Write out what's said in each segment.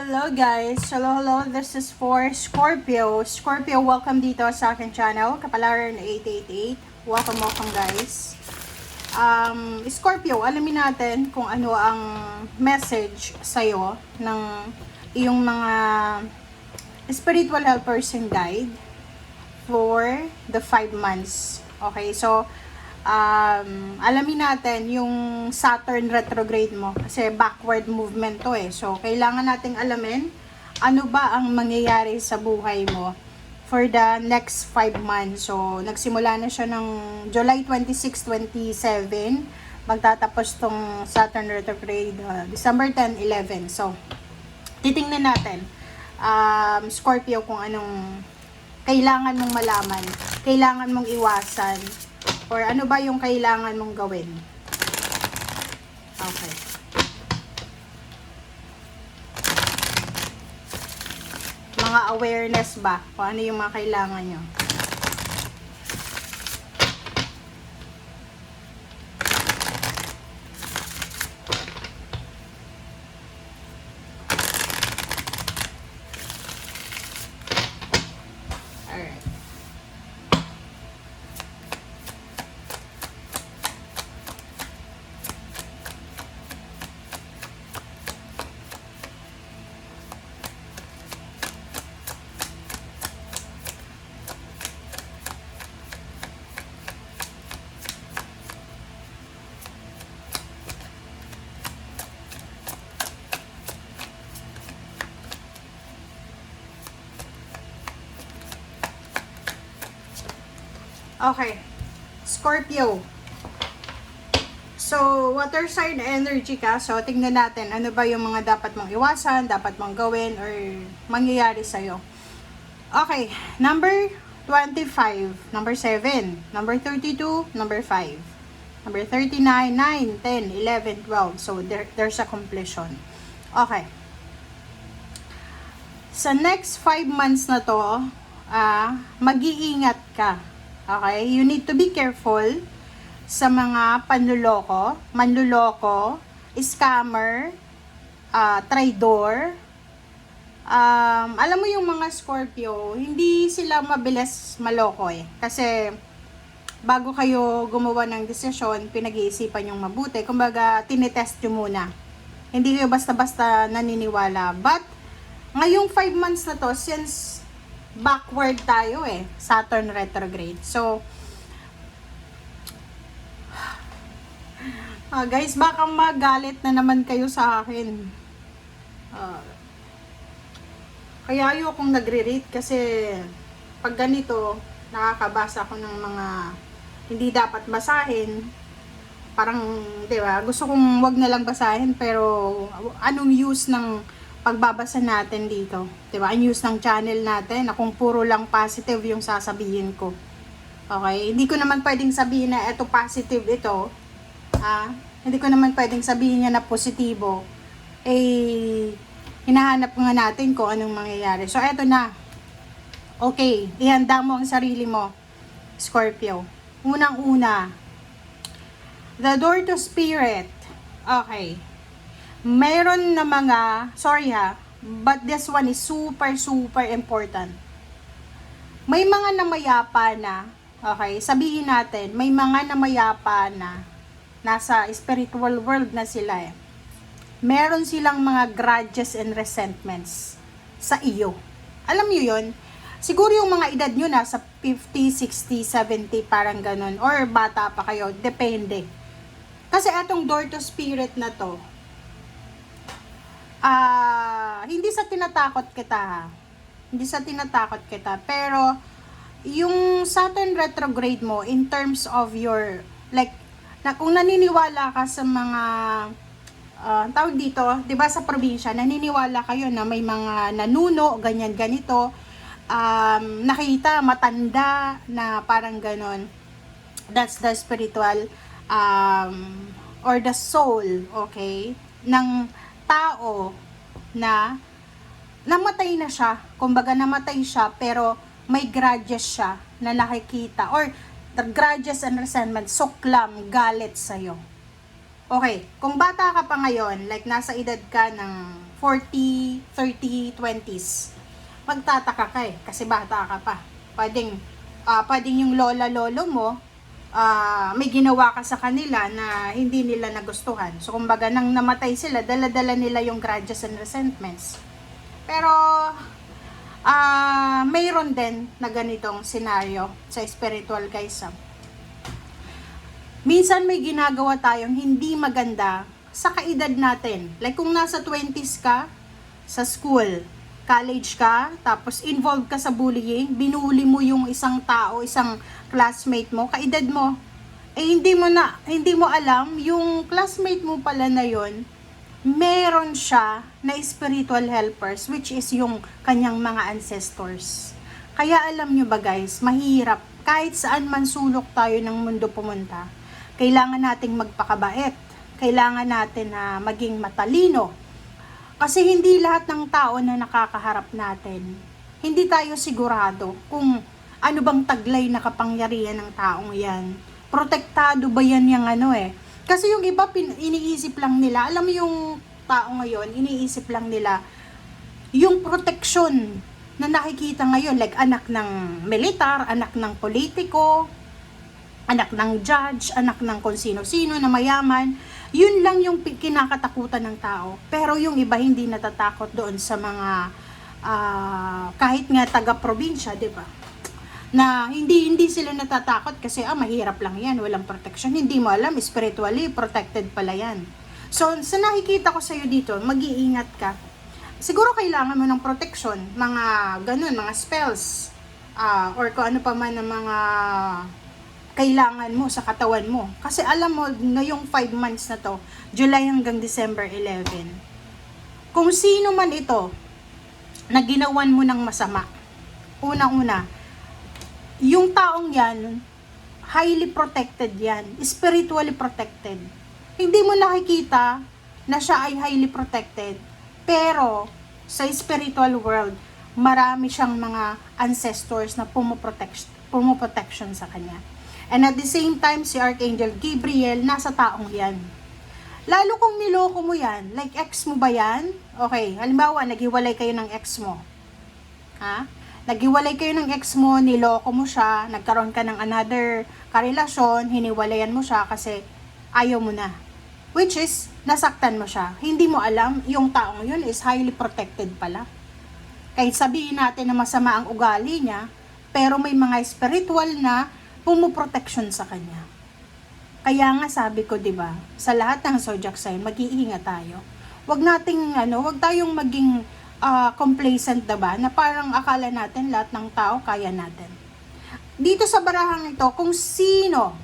Hello guys! Hello, this is for Scorpio. Scorpio, welcome dito sa aking channel, Kapalaran 888. Welcome guys. Scorpio, alamin natin kung ano ang message sa'yo ng iyong mga spiritual helpers and guide for the 5 months. Okay, so alamin natin yung Saturn retrograde mo kasi backward movement to so kailangan nating alamin ano ba ang mangyayari sa buhay mo for the next 5 months. So nagsimula na siya ng July 26, 27, magtatapos tong Saturn retrograde December 10, 11. So titingnan natin Scorpio kung anong kailangan mong malaman, kailangan mong iwasan, or ano ba yung kailangan mong gawin. Okay. Mga awareness ba? Kung ano yung mga kailangan nyo. Alright. Okay, Scorpio. So, water sign energy ka. So, tingnan natin ano ba yung mga dapat mong iwasan, dapat mong gawin, or mangyayari sa'yo. Okay, number 25, number 7, number 32, number 5, number 39, 9, 10, 11, 12. So, there's a completion. Okay. Sa next 5 months na to, mag-iingat ka. Okay, you need to be careful sa mga manluloko, scammer, traidor. Alam mo yung mga Scorpio, hindi sila mabilis maloko kasi bago kayo gumawa ng desisyon, pinag-iisipan yung mabuti. Kumbaga, tinetest nyo muna. Hindi kayo basta-basta naniniwala. But, ngayong 5 months na to, since backward tayo Saturn retrograde. So, guys, baka magalit na naman kayo sa akin. Kaya ayokong nagre-rate kasi pag ganito, nakakabasa ko ng mga hindi dapat basahin. Parang, di ba, gusto kong wag na lang basahin, pero anong use ng pagbabasa natin dito, 'di ba? Ang use ng channel natin na kung puro lang positive yung sasabihin ko. Okay? Hindi ko naman pwedeng sabihin na ito positive ito. Hindi ko naman pwedeng sabihin niya na positibo. Hinahanap nga natin kung anong mangyayari. So eto na. Okay, ihanda mo ang sarili mo, Scorpio. Unang-una, the door to spirit. Okay. Mayroon na mga, sorry but this one is super important. May mga namayapa na, okay, sabihin natin, may mga namayapa na nasa spiritual world na sila Meron silang mga grudges and resentments sa iyo. Alam niyo yon? Siguro yung mga edad nyo nasa 50, 60, 70, parang ganun, or bata pa kayo, depende. Kasi atong door to spirit na to, hindi sa tinatakot kita Hindi sa tinatakot kita. Pero, yung Saturn retrograde mo, in terms of your, like, kung naniniwala ka sa mga, tawag dito, di ba sa probinsya, naniniwala kayo na may mga nanuno, ganyan, ganito, nakita, matanda, na parang ganon. That's the spiritual, or the soul, okay, ng tao na namatay na siya. Kumbaga namatay siya pero may grudges siya na nakikita, or the grudges and resentment, suklam, galit sa'yo. Okay, kung bata ka pa ngayon, like nasa edad ka ng 40, 30, 20s. Magtataka ka eh, kasi bata ka pa. Pwedeng yung lola-lolo mo, may ginawa ka sa kanila na hindi nila nagustuhan. So, kumbaga, nang namatay sila, dala-dala nila yung grudges and resentments. Pero, mayroon din na ganitong senaryo sa spiritual guys. Minsan may ginagawa tayong hindi maganda sa kaedad natin. Like kung nasa 20s ka, sa school, college ka, tapos involved ka sa bullying, binuli mo yung isang tao, isang classmate mo, kaedad mo, hindi mo alam, yung classmate mo pala na yon, meron siya na spiritual helpers, which is yung kanyang mga ancestors. Kaya alam nyo ba guys, mahirap, kahit saan man sulok tayo ng mundo pumunta, kailangan nating magpakabait, kailangan natin na maging matalino, kasi hindi lahat ng tao na nakakaharap natin, hindi tayo sigurado kung ano bang taglay na kapangyarihan ng taong yan. Protektado ba yan yung Kasi yung iba iniisip lang nila, alam mo yung tao ngayon, iniisip lang nila yung protection na nakikita ngayon, like anak ng militar, anak ng politiko, anak ng judge, anak ng kung sino-sino na mayaman, yun lang yung kinakatakutan ng tao. Pero yung iba hindi natatakot doon sa mga kahit nga taga-probinsya, di ba? Na hindi sila natatakot kasi mahirap lang yan, walang protection. Hindi mo alam, spiritually protected pala yan. So, sa nakikita ko sa'yo dito, mag-iingat ka. Siguro kailangan mo ng protection, mga ganun, mga spells, or kung ano pa man ng mga kailangan mo sa katawan mo. Kasi alam mo, ngayong 5 months na to, July hanggang December 11, kung sino man ito na ginawan mo ng masama, unang-una, yung taong yan, highly protected yan, spiritually protected. Hindi mo nakikita na siya ay highly protected, pero sa spiritual world, marami siyang mga ancestors na pumoprotection sa kanya. And at the same time, si Archangel Gabriel, nasa taong yan. Lalo kung niloko mo yan, like ex mo ba yan? Okay, halimbawa, naghiwalay kayo ng ex mo. Naghiwalay kayo ng ex mo, niloko mo siya, nagkaroon ka ng another karelasyon, hiniwalayan mo siya kasi ayaw mo na. Which is, nasaktan mo siya. Hindi mo alam, yung taong yun is highly protected pala. Kahit sabihin natin na masama ang ugali niya, pero may mga spiritual na pumoprotection sa kanya. Kaya nga sabi ko, 'di ba, sa lahat ng zodiac sign, mag-iingat tayo. Wag tayong maging complacent, 'di ba? Na parang akala natin lahat ng tao kaya natin. Dito sa barahang ito, kung sino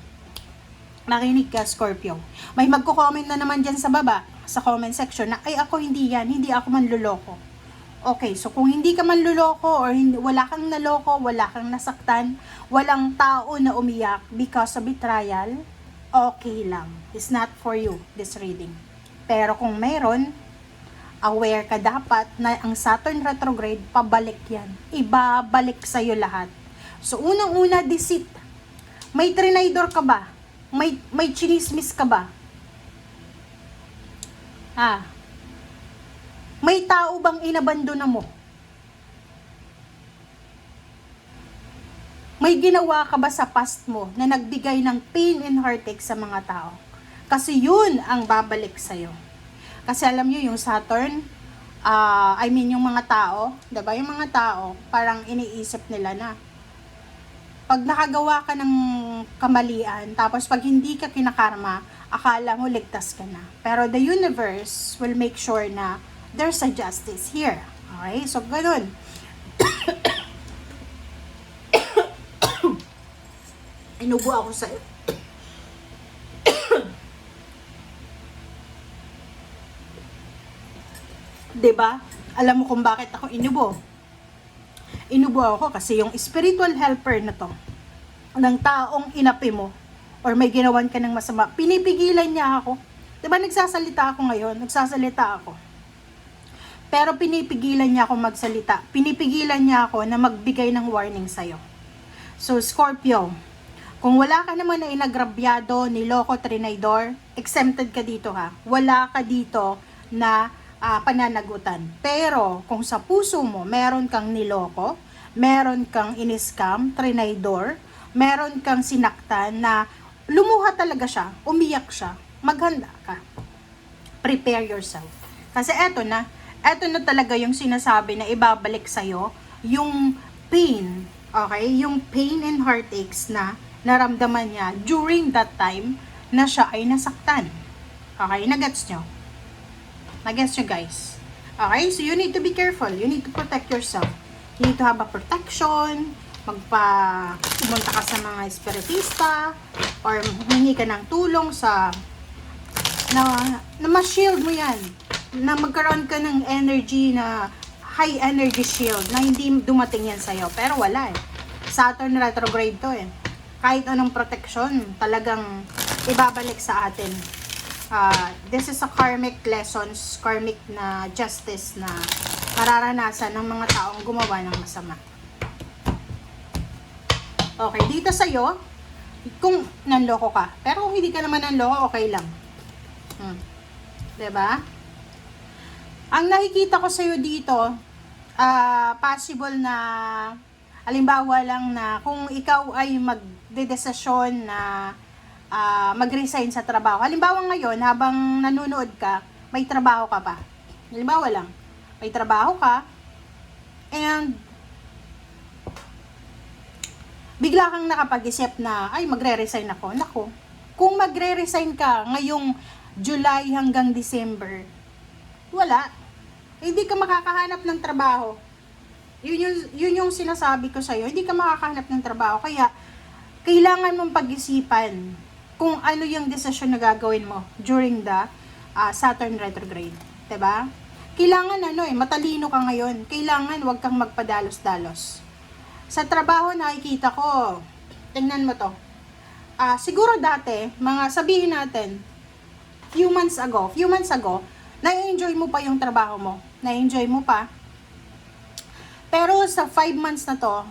nakinig ka, Scorpio, may magko-comment na naman diyan sa baba, sa comment section na ay ako hindi ako manloloko. Okay, so kung hindi ka manloloko or wala kang naloko, wala kang nasaktan, walang tao na umiyak because of betrayal, okay lang. It's not for you, this reading. Pero kung meron, aware ka dapat na ang Saturn retrograde, pabalik yan. Ibabalik sa'yo lahat. So, unang-una, deceit. May trinidor ka ba? May chinismis ka ba? May tao bang inabandona mo? May ginawa ka ba sa past mo na nagbigay ng pain and heartache sa mga tao? Kasi yun ang babalik sa'yo. Kasi alam nyo, yung Saturn, yung mga tao, diba? Yung mga tao, parang iniisip nila na, pag nakagawa ka ng kamalian, tapos pag hindi ka kinakarma, akala mo ligtas ka na. Pero the universe will make sure na there's a justice here. Okay? So, ganun. Inubo ako sa'yo. Diba? Alam mo kung bakit ako inubo? Inubo ako kasi yung spiritual helper na to, ng taong inapi mo, or may ginawan ka ng masama, pinipigilan niya ako. Diba nagsasalita ako ngayon? Nagsasalita ako. Pero pinipigilan niya ako magsalita. Pinipigilan niya ako na magbigay ng warning sa'yo. So, Scorpio, kung wala ka naman na inagrabyado, niloko, trinidor, exempted ka dito ha. Wala ka dito na pananagutan. Pero kung sa puso mo meron kang niloko, meron kang iniscam, trinaydor, meron kang sinaktan na lumuha talaga siya, umiyak siya, maghanda ka. Prepare yourself. Kasi eto na talaga yung sinasabi na ibabalik sa'yo yung pain, okay? Yung pain and heartaches na naramdaman niya during that time na siya ay nasaktan. Okay, nagets nyo? Nagets nyo guys? Okay, so you need to be careful. You need to protect yourself. You need to have a protection, pumunta ka sa mga espiritista, or humingi ka ng tulong sa, na ma-shield mo yan, na magkaroon ka ng energy na, high energy shield, na hindi dumating yan sa'yo. Pero wala eh. Saturn retrograde to eh. Kahit anong protection, talagang ibabalik sa atin. This is a karmic lessons, karmic na justice na mararanasan ng mga taong gumawa ng masama. Okay, dito sa'yo, kung nanloko ka, pero kung hindi ka naman nanloko, okay lang. Diba? Ang nakikita ko sa'yo dito, possible na, halimbawa lang na kung ikaw ay magdedesisyon na mag-resign sa trabaho. Halimbawa ngayon, habang nanonood ka, may trabaho ka pa. Halimbawa lang, may trabaho ka, and bigla kang nakapag-isip na, ay, magre-resign ako. Naku, kung magre-resign ka ngayong July hanggang December, wala. Hindi ka makakahanap ng trabaho. Yun yung sinasabi ko sa'yo. Hindi ka makakahanap ng trabaho. Kaya, kailangan mong pag-isipan kung ano yung desisyon na gagawin mo during the Saturn retrograde. Diba? Kailangan matalino ka ngayon. Kailangan wag kang magpadalos-dalos. Sa trabaho nakikita ko, tingnan mo to. Siguro dati, sabihin natin, few months ago, na-enjoy mo pa yung trabaho mo. Na-enjoy mo pa. Pero sa 5 months na to,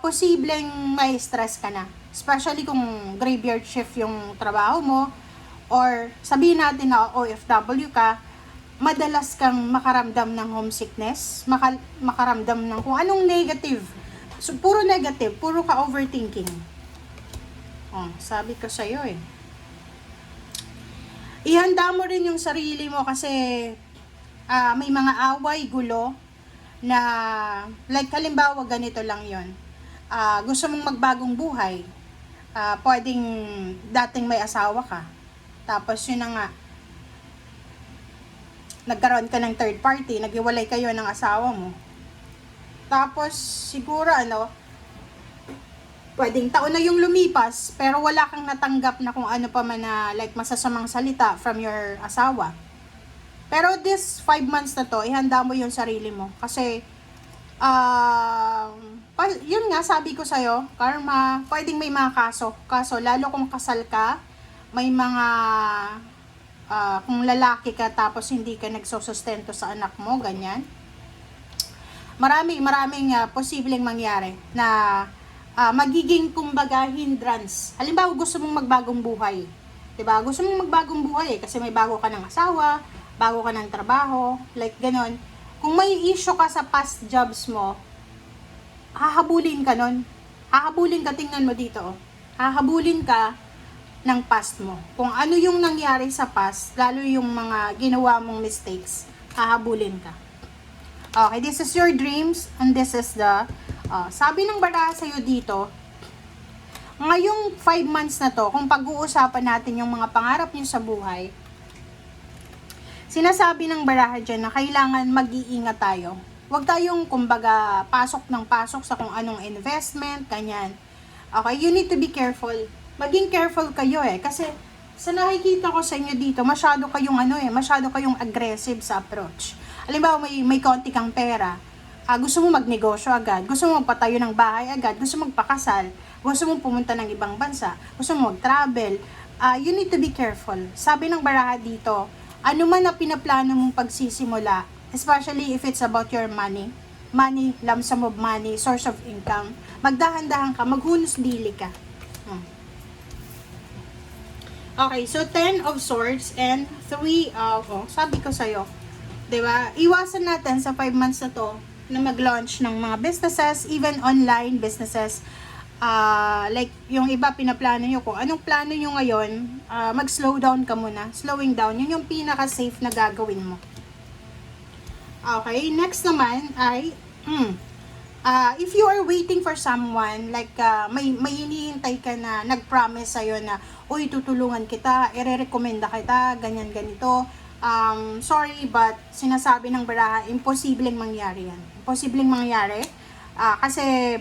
posibleng may stress ka na. Especially kung graveyard shift yung trabaho mo, or sabihin natin na OFW ka, madalas kang makaramdam ng homesickness, makaramdam ng kung anong negative. So, puro negative, puro ka overthinking. Sabi ko sa'yo eh. Ihanda mo rin yung sarili mo kasi may mga away, gulo, na like halimbawa ganito lang yon. Gusto mong magbagong buhay, pwedeng dating may asawa ka, tapos yun na nga, nagkaroon ka ng third party, naghiwalay kayo ng asawa mo, tapos siguro pwedeng taon na yung lumipas, pero wala kang natanggap na kung ano pa man na like masasamang salita from your asawa. Pero this 5 months na to, ihanda mo yung sarili mo. Kasi, yun nga, sabi ko sa'yo, karma, pwedeng may mga kaso. Kaso, lalo kung kasal ka, may mga, kung lalaki ka tapos hindi ka nagsusustento sa anak mo, ganyan. Maraming posibleng mangyari na magiging kumbaga hindrance. Halimbawa, gusto mong magbagong buhay. Diba? Gusto mong magbagong buhay kasi may bago ka ng asawa, bago ka ng trabaho, like ganon. Kung may issue ka sa past jobs mo, hahabulin ka nun. Hahabulin ka, tingnan mo dito. Hahabulin ka ng past mo. Kung ano yung nangyari sa past, lalo yung mga ginawa mong mistakes, hahabulin ka. Okay, this is your dreams, and this is the, sabi ng baraha sa'yo dito, ngayong 5 months na to, kung pag-uusapan natin yung mga pangarap nyo sa buhay, sinasabi ng baraha dyan na kailangan mag-iingat tayo. Huwag tayong, kumbaga, pasok ng pasok sa kung anong investment, ganyan. Okay, you need to be careful. Maging careful kayo kasi sa nakikita ko sa inyo dito, masyado kayong aggressive sa approach. Halimbawa, may konti kang pera, gusto mo magnegosyo agad, gusto mo magpatayo ng bahay agad, gusto mo magpakasal, gusto mo pumunta ng ibang bansa, gusto mo mag-travel, you need to be careful. Sabi ng baraha dito, ano man na pinaplano mong pagsisimula, especially if it's about your money, lump sum of money, source of income, magdahan-dahan ka, maghunos dili ka. Okay, so 10 of swords and 3 of, sabi ko sa'yo, 'Diba? Iwasan natin sa 5 months na to na mag-launch ng mga businesses, even online businesses. Like, yung iba pinaplano nyo, kung anong plano nyo ngayon, mag-slow down ka muna. Slowing down, yun yung pinaka-safe na gagawin mo. Okay, next naman ay, if you are waiting for someone, like, may hinihintay ka na nag-promise sa'yo na, uy, tutulungan kita, ire-recommenda kita, ganyan, ganito. Sorry, but sinasabi ng baraha, imposibleng mangyari yan. Imposibleng mangyari. Kasi,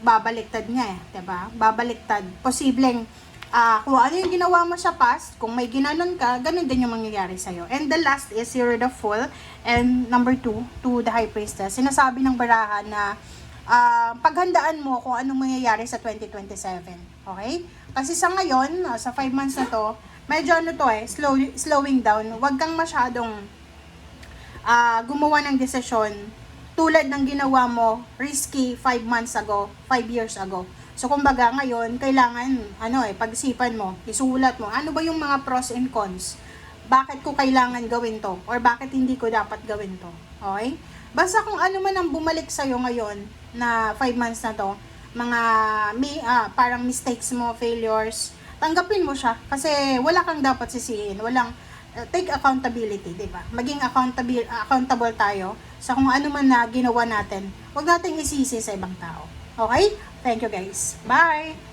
babaliktad niya eh, 'di ba? Babaliktad. Posibleng kung ano yung ginawa mo sa past, kung may ginanon ka, ganun din yung mangyayari sa iyo. And the last is you're the fool, and number 2 to the high priestess. Sinasabi ng baraha na paghandaan mo kung anong mangyayari sa 2027. Okay? Kasi sa ngayon, sa 5 months na to, medyo ano to eh, slowing down. Huwag kang masyadong gumawa ng desisyon tulad ng ginawa mo, risky 5 months ago, 5 years ago. So, kumbaga, ngayon, kailangan, pag-isipan mo, isulat mo, ano ba yung mga pros and cons? Bakit ko kailangan gawin to? Or bakit hindi ko dapat gawin to? Okay? Basta kung ano man ang bumalik sa'yo ngayon, na 5 months na to, mga, parang mistakes mo, failures, tanggapin mo siya. Kasi, wala kang dapat sisihin. Walang, take accountability, di ba? Maging accountable tayo sa kung ano man na ginawa natin. Huwag nating isisi sa ibang tao. Okay? Thank you guys. Bye!